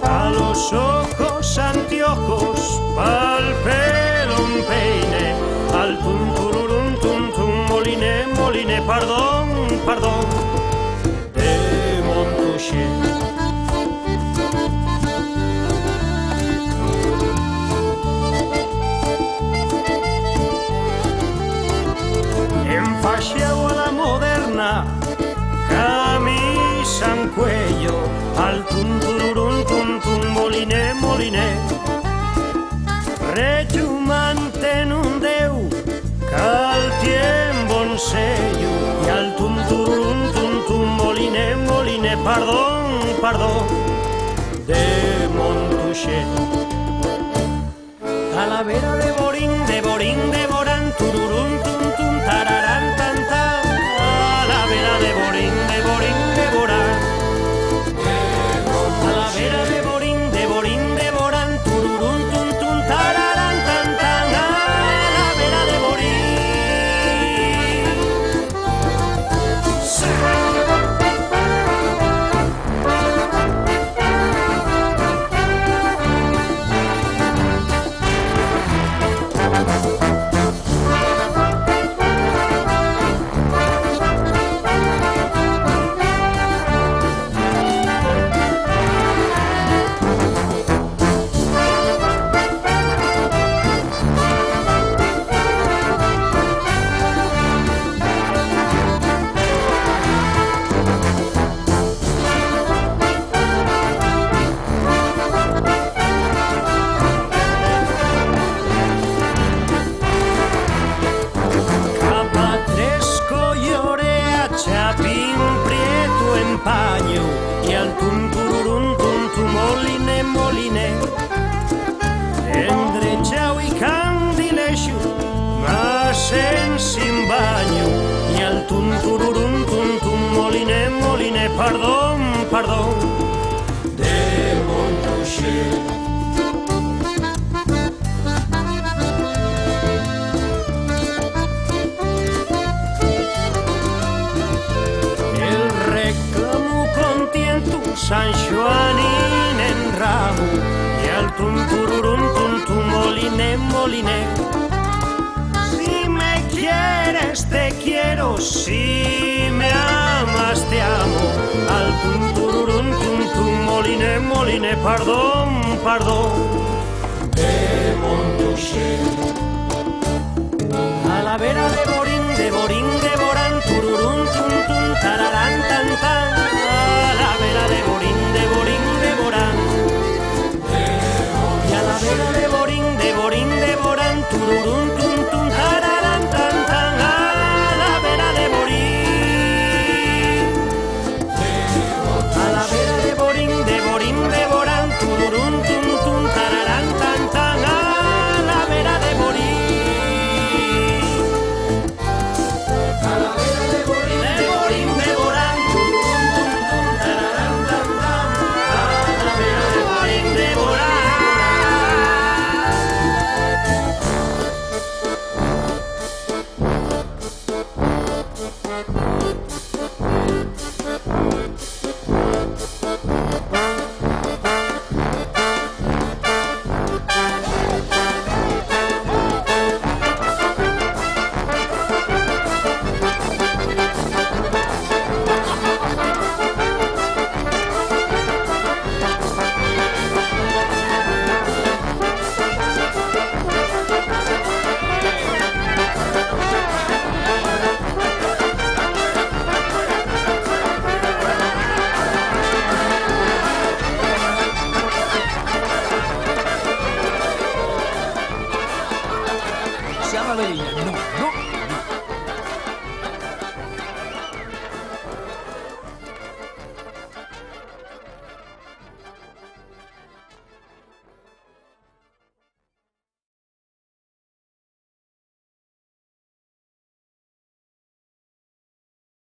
A los ojos anteojos, pa'l pelo un peine, al tum tururum tum tum moliné, moliné, pardón, pardón, de Montuché. Enfaixeu a la moderna, camisa en cuello, al tum tururum tum tum moliné, moliné, rellumante en un deu, que el tiempo en sello, i al tum tururum tum tum moliné, moliné, pardón, pardón, de Montuché. Calavera de Borín, de Borín, de Borán, tururum tum tum tararán tan tan. Calavera de Borín, de Borín, de Borán. Calavera de Borín, de Borín, de Borán, tururum tum tum tararán tan tan. Calavera de Borín. Chapín prieto en paño y al tum tururum tum tum moliné, moliné, endrechao y candilecho, más en sin baño y al tum tururum tum tum moliné, moliné, pardón, pardón, de Montuché. San Joanín en ramo y al tum tururum tum tum moliné, moliné. Si me quieres te quiero, si me amas te amo, al tum tururum tum tum moliné, moliné, pardón, pardón, de Montuché. Calavera de Borín, de Borín, de Borán, tururum tum tum tararán.